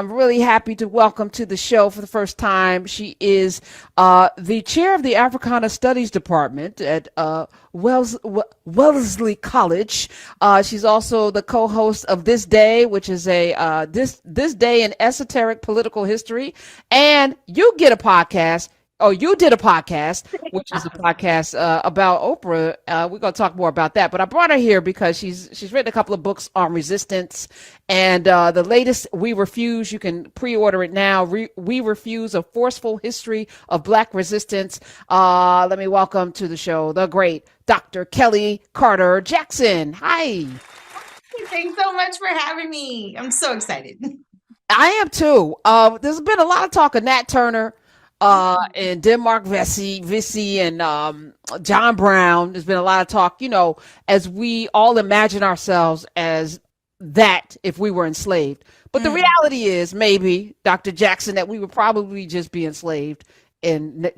I'm really happy to welcome to the show for the first time. She is the chair of the Africana Studies Department at Wellesley College. She's also the co-host of This Day, which is a this day in esoteric political history. And you get a podcast. Oh, you did a podcast, which is a podcast about Oprah. We're going to talk more about that. But I brought her here because she's written a couple of books on resistance, and the latest, We Refuse. You can pre-order it now. We Refuse: A Forceful History of Black Resistance. Let me welcome to the show the great Dr. Kellie Carter Jackson. Hi. Thanks so much for having me. I'm so excited. I am too. There's been a lot of talk of Nat Turner. And Denmark Vesey and John Brown. There's been a lot of talk, as we all imagine ourselves as that if we were enslaved. But the reality is, maybe, Dr. Jackson, that we would probably just be enslaved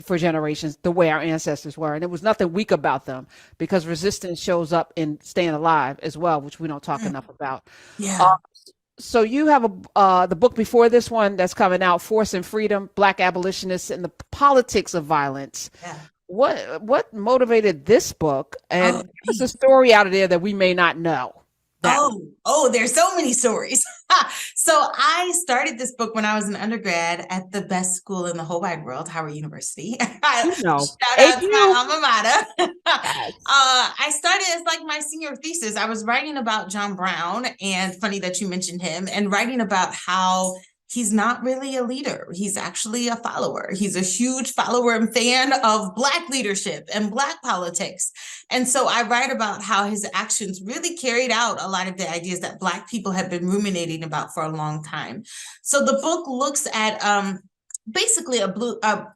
for generations the way our ancestors were. And there was nothing weak about them because resistance shows up in staying alive as well, which we don't talk enough about. Yeah. So you have the book before this one that's coming out, Force and Freedom: Black Abolitionists and the Politics of Violence. Yeah. What motivated this book? And there's a story out of there that we may not know. There's so many stories. So I started this book when I was an undergrad at the best school in the whole wide world, Howard University. Shout out to my alma mater. I started as like my senior thesis. I was writing about John Brown, and funny that you mentioned him, and writing about how he's not really a leader. He's actually a follower. He's a huge follower and fan of Black leadership and Black politics. And so I write about how his actions really carried out a lot of the ideas that Black people have been ruminating about for a long time. So the book looks at basically a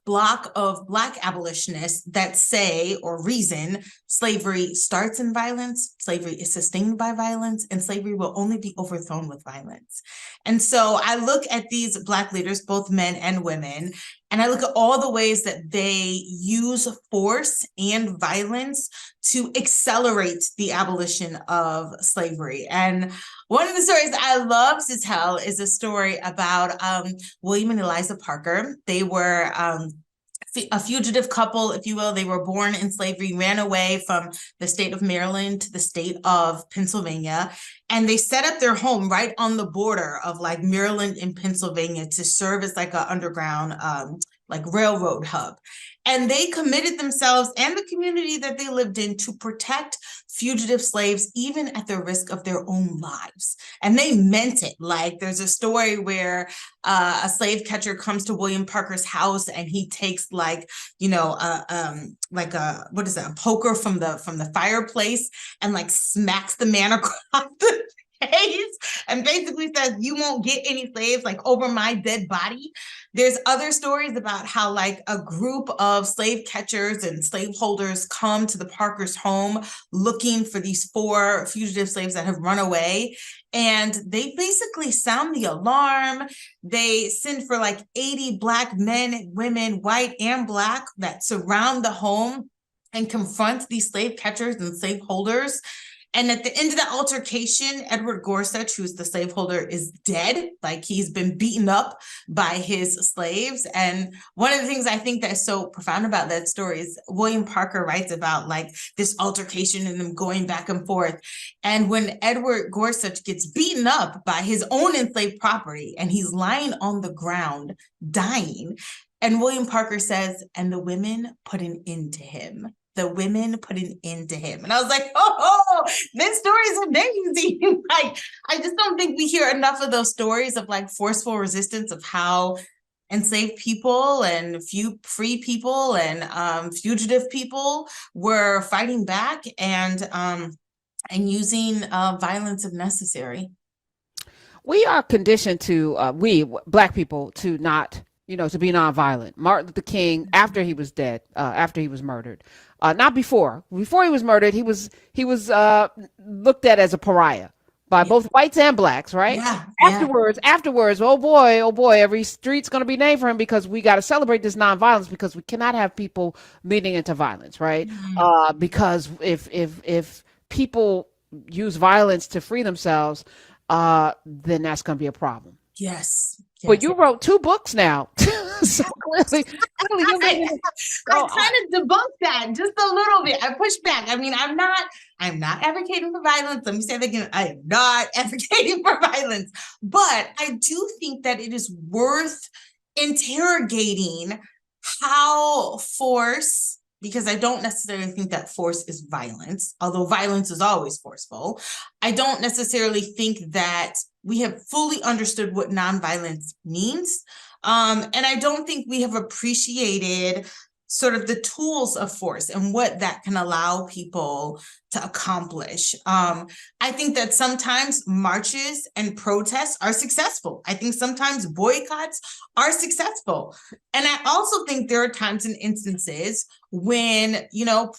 block of Black abolitionists that say or reason slavery starts in violence, slavery is sustained by violence, and slavery will only be overthrown with violence. And so I look at these Black leaders, both men and women, and I look at all the ways that they use force and violence to accelerate the abolition of slavery. And one of the stories I love to tell is a story about William and Eliza Parker. They were a fugitive couple, if you will. They were born in slavery, ran away from the state of Maryland to the state of Pennsylvania, and they set up their home right on the border of like Maryland and Pennsylvania to serve as like an underground like railroad hub. And they committed themselves and the community that they lived in to protect fugitive slaves, even at the risk of their own lives. And they meant it. Like there's a story where a slave catcher comes to William Parker's house and he takes a poker from the fireplace and like smacks the man across the face and basically says, "You won't get any slaves like over my dead body." There's other stories about how like a group of slave catchers and slaveholders come to the Parker's home looking for these 4 fugitive slaves that have run away. And they basically sound the alarm. They send for like 80 Black men, women, white and Black, that surround the home and confront these slave catchers and slaveholders. And at the end of the altercation, Edward Gorsuch, who's the slaveholder, is dead. Like he's been beaten up by his slaves. And one of the things I think that's so profound about that story is William Parker writes about like this altercation and them going back and forth. And when Edward Gorsuch gets beaten up by his own enslaved property and he's lying on the ground dying, and William Parker says, "And the women put an end to him." The women put an end to him. And I was like, this story is amazing. Like, I just don't think we hear enough of those stories of like forceful resistance, of how enslaved people and free people and fugitive people were fighting back and using violence if necessary. We are conditioned to, we Black people, to not, to be nonviolent. Martin Luther King, after he was dead, after he was murdered, not before. Before he was murdered, he was looked at as a pariah by both whites and Blacks, right? Yeah. Afterwards, oh boy, every street's going to be named for him because we got to celebrate this nonviolence because we cannot have people leading into violence, right? Mm-hmm. Because if people use violence to free themselves, then that's going to be a problem. Yes. But you wrote 2 books now. So clearly you I kind of debunk that just a little bit. I push back. I mean, I'm not advocating for violence. Let me say that again. I am not advocating for violence, but I do think that it is worth interrogating how force, because I don't necessarily think that force is violence, although violence is always forceful. I don't necessarily think that we have fully understood what nonviolence means. And I don't think we have appreciated sort of the tools of force and what that can allow people to accomplish. I think that sometimes marches and protests are successful. I think sometimes boycotts are successful. And I also think there are times and instances when,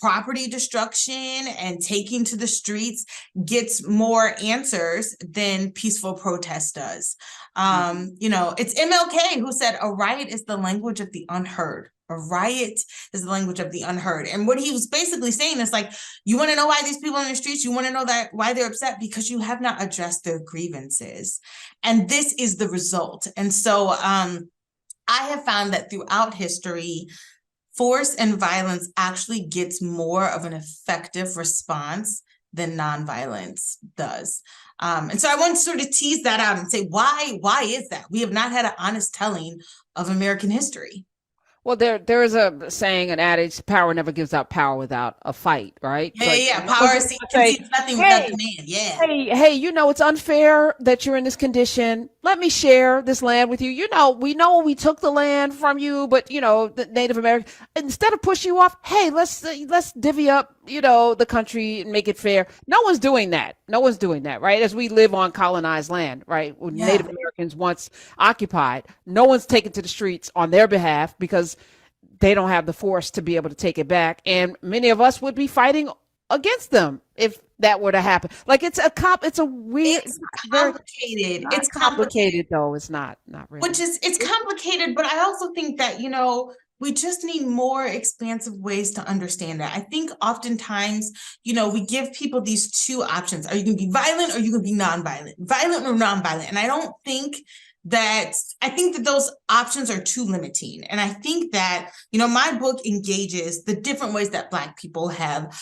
property destruction and taking to the streets gets more answers than peaceful protest does. It's MLK who said a riot is the language of the unheard. A riot is the language of the unheard. And what he was basically saying is like, you want to know why these people in the streets, you want to know that why they're upset, because you have not addressed their grievances. And this is the result. And so I have found that throughout history, force and violence actually gets more of an effective response than nonviolence does. And so I want to sort of tease that out and say, why is that? We have not had an honest telling of American history. Well, there is a saying, an adage: power never gives out power without a fight, right? Yeah. Power concedes nothing without demand. Yeah. Hey, it's unfair that you're in this condition. Let me share this land with you. We know we took the land from you, but the Native American, instead of pushing you off, hey, let's divvy up, the country and make it fair. No one's doing that. Right? As we live on colonized land, right? When Native Americans once occupied, no one's taken to the streets on their behalf because they don't have the force to be able to take it back. And many of us would be fighting against them if that were to happen. Like it's weird. It's complicated. It's complicated though. It's not really. It's complicated, but I also think that, we just need more expansive ways to understand that. I think oftentimes, we give people these 2 options. Are you going to be violent or are you going to be nonviolent? Violent or nonviolent? And I think that those options are too limiting. And I think that, my book engages the different ways that Black people have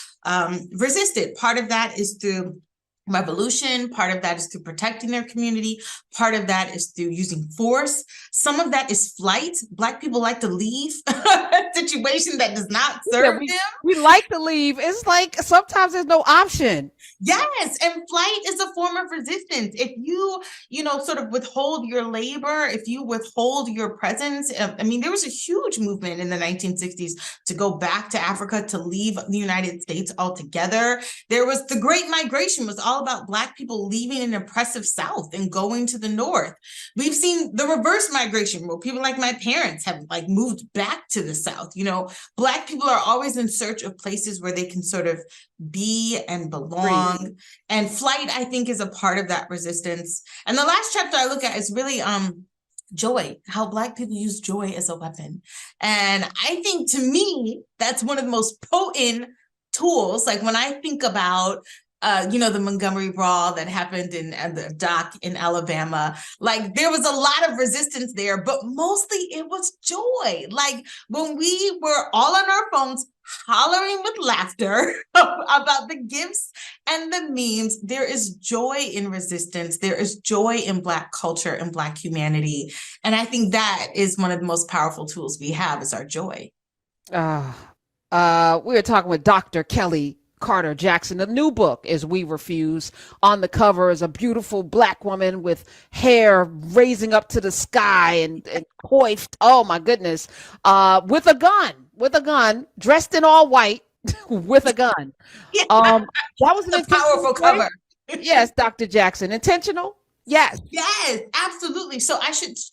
resisted. Part of that is through revolution. Part of that is through protecting their community. Part of that is through using force. Some of that is flight. Black people like to leave a situation that does not serve them. We like to leave. It's like sometimes there's no option. Yes, and flight is a form of resistance. If you, sort of withhold your labor, if you withhold your presence, there was a huge movement in the 1960s to go back to Africa, to leave the United States altogether. There was the Great Migration, was all about Black people leaving an oppressive South and going to the North. We've seen the reverse migration, where people like my parents have moved back to the South. Black people are always in search of places where they can sort of be and belong. And flight, I think, is a part of that resistance. And the last chapter I look at is really joy, how Black people use joy as a weapon. And I think, to me, that's one of the most potent tools. Like when I think about the Montgomery Brawl that happened in the dock in Alabama, there was a lot of resistance there, but mostly it was joy. Like when we were all on our phones hollering with laughter about the gifts and the memes, there is joy in resistance. There is joy in Black culture and Black humanity. And I think that is one of the most powerful tools we have, is our joy. We were talking with Dr. Kellie Carter Jackson. The new book is We Refuse. On the cover is a beautiful Black woman with hair raising up to the sky and coiffed. Oh my goodness. With a gun, dressed in all white with a gun. Yeah. That was a powerful cover. Yes, Dr. Jackson. Intentional? Yes. Yes, absolutely. So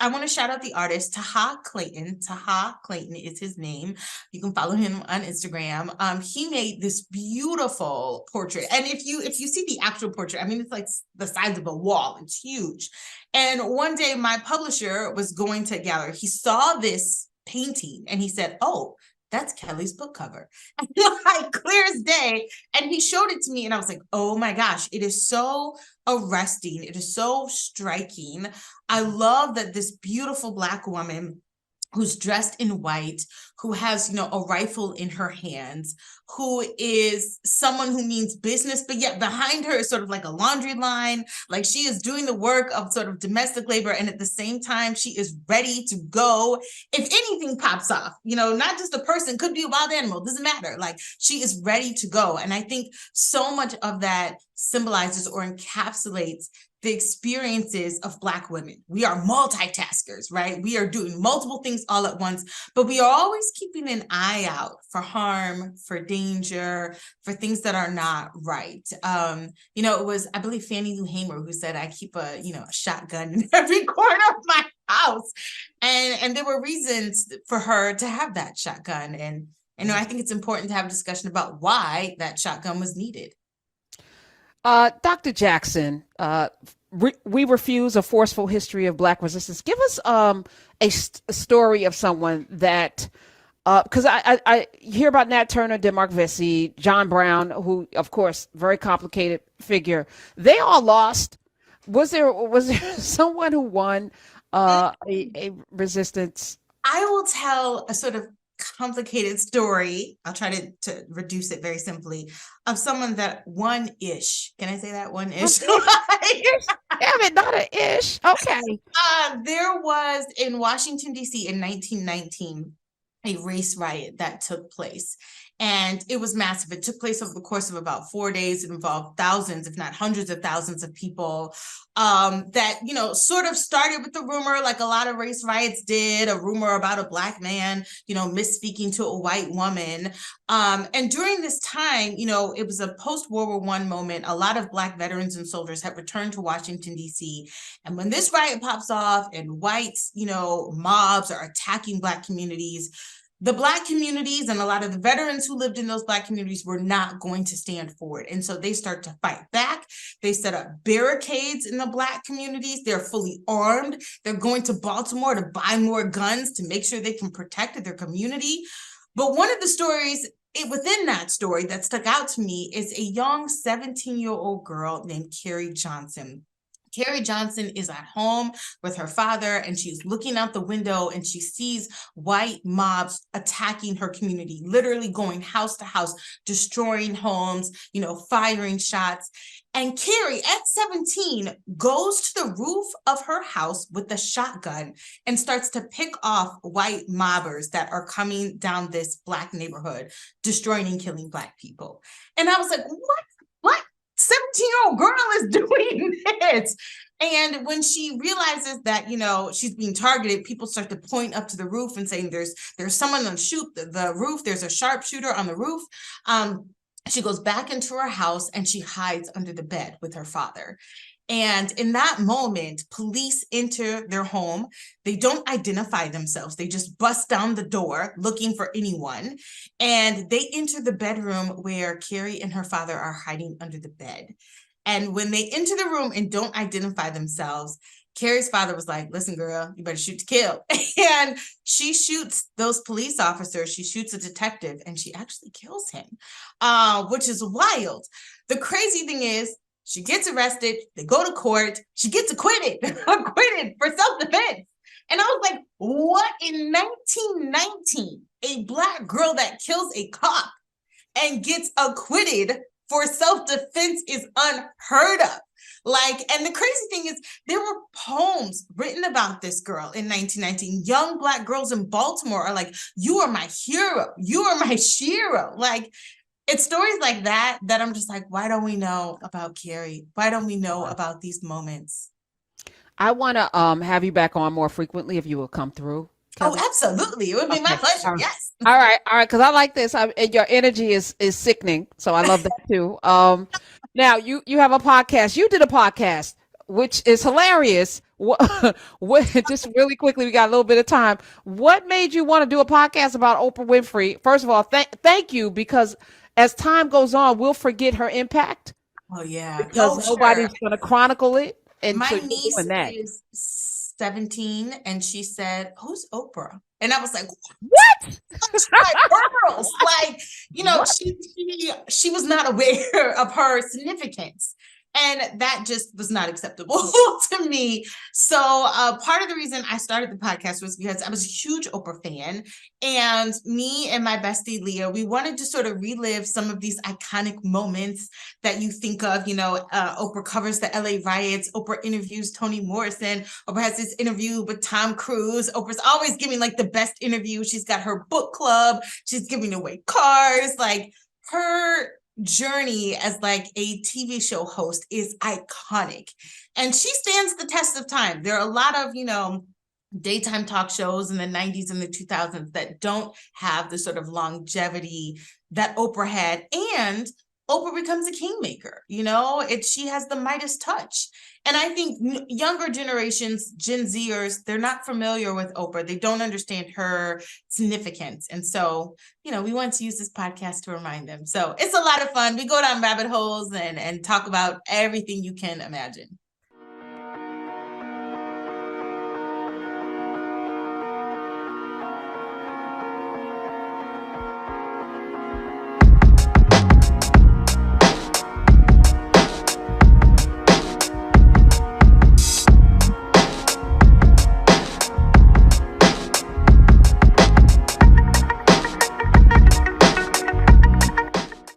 I want to shout out the artist, Taha Clayton. Taha Clayton is his name. You can follow him on Instagram. He made this beautiful portrait. And if you see the actual portrait, it's like the size of a wall. It's huge. And one day my publisher was going to a gallery. He saw this painting and he said, "Oh, that's Kellie's book cover. And like clear as day. And he showed it to me and I was like, oh my gosh, it is so arresting. It is so striking. I love that this beautiful Black woman who's dressed in white, who has, a rifle in her hands, who is someone who means business, but yet behind her is sort of like a laundry line. Like she is doing the work of sort of domestic labor. And at the same time, she is ready to go if anything pops off, not just a person, could be a wild animal, doesn't matter. Like she is ready to go. And I think so much of that symbolizes or encapsulates the experiences of Black women. We are multitaskers, right? We are doing multiple things all at once, but we are always keeping an eye out for harm, for danger, for things that are not right. It was, I believe, Fannie Lou Hamer who said, I keep a shotgun in every corner of my house. And there were reasons for her to have that shotgun. And I think it's important to have a discussion about why that shotgun was needed. Dr. Jackson, we refuse a forceful history of Black resistance. Give us a story of someone that, because I hear about Nat Turner, Denmark Vesey, John Brown, who, of course, very complicated figure. They all lost. Was there someone who won a resistance? I will tell a sort of complicated story. I'll try to reduce it very simply, of someone that one-ish. Can I say that one-ish? Damn it, not an ish. Okay. There was in Washington, D.C. in 1919, a race riot that took place. And it was massive. It took place over the course of about 4 days. It involved thousands, if not hundreds of thousands of people that, sort of started with the rumor, like a lot of race riots did, a rumor about a Black man, misspeaking to a white woman. And during this time, it was a post-World War I moment. A lot of Black veterans and soldiers had returned to Washington, D.C. And when this riot pops off and white, mobs are attacking Black communities, the Black communities and a lot of the veterans who lived in those Black communities were not going to stand for it. And so they start to fight back. They set up barricades in the Black communities. They're fully armed. They're going to Baltimore to buy more guns to make sure they can protect their community. But one of the stories within that story that stuck out to me is a young 17-year-old girl named Carrie Johnson. Carrie Johnson is at home with her father and she's looking out the window and she sees white mobs attacking her community, literally going house to house, destroying homes, firing shots. And Carrie, at 17, goes to the roof of her house with a shotgun and starts to pick off white mobbers that are coming down this Black neighborhood, destroying and killing Black people. And I was like, what? 17-year-old girl is doing this. And when she realizes that, she's being targeted, people start to point up to the roof and saying there's someone on the roof. There's a sharpshooter on the roof. She goes back into her house and she hides under the bed with her father. And in that moment, police enter their home. They don't identify themselves. They just bust down the door looking for anyone. And they enter the bedroom where Carrie and her father are hiding under the bed. And when they enter the room and don't identify themselves, Carrie's father was like, listen, girl, you better shoot to kill. And she shoots those police officers. She shoots a detective and she actually kills him, which is wild. The crazy thing is, she gets arrested, they go to court, she gets acquitted for self-defense. And I was like, what, in 1919, a Black girl that kills a cop and gets acquitted for self-defense is unheard of. And the crazy thing is, there were poems written about this girl in 1919. Young Black girls in Baltimore are like, you are my hero, you are my shero. It's stories like that I'm just like, why don't we know about Carrie? Why don't we know about these moments? I want to have you back on more frequently if you will come through. Kellie. Oh, absolutely. It would be my pleasure. Yes. All right. Because I like this. Your energy is sickening. So I love that too. Now you have a podcast. You did a podcast, which is hilarious. Just really quickly, we got a little bit of time. What made you want to do a podcast about Oprah Winfrey? First of all, thank you, because as time goes on, we'll forget her impact. Oh, yeah. Because nobody's going to chronicle it. And my so niece is 17 and she said, who's Oprah? And I was like, what? my girls, like, she was not aware of her significance. And that just was not acceptable to me. So part of the reason I started the podcast was because I was a huge Oprah fan. And me and my bestie, Leah, we wanted to sort of relive some of these iconic moments that you think of. Oprah covers the LA riots. Oprah interviews Toni Morrison. Oprah has this interview with Tom Cruise. Oprah's always giving like the best interview. She's got her book club. She's giving away cars. Like her journey as like a TV show host is iconic, and she stands the test of time. There are a lot of, daytime talk shows in the 90s and the 2000s that don't have the sort of longevity that Oprah had, and Oprah becomes a kingmaker. She has the Midas touch. And I think younger generations, Gen Zers, they're not familiar with Oprah. They don't understand her significance. And so, we want to use this podcast to remind them. So it's a lot of fun. We go down rabbit holes and talk about everything you can imagine.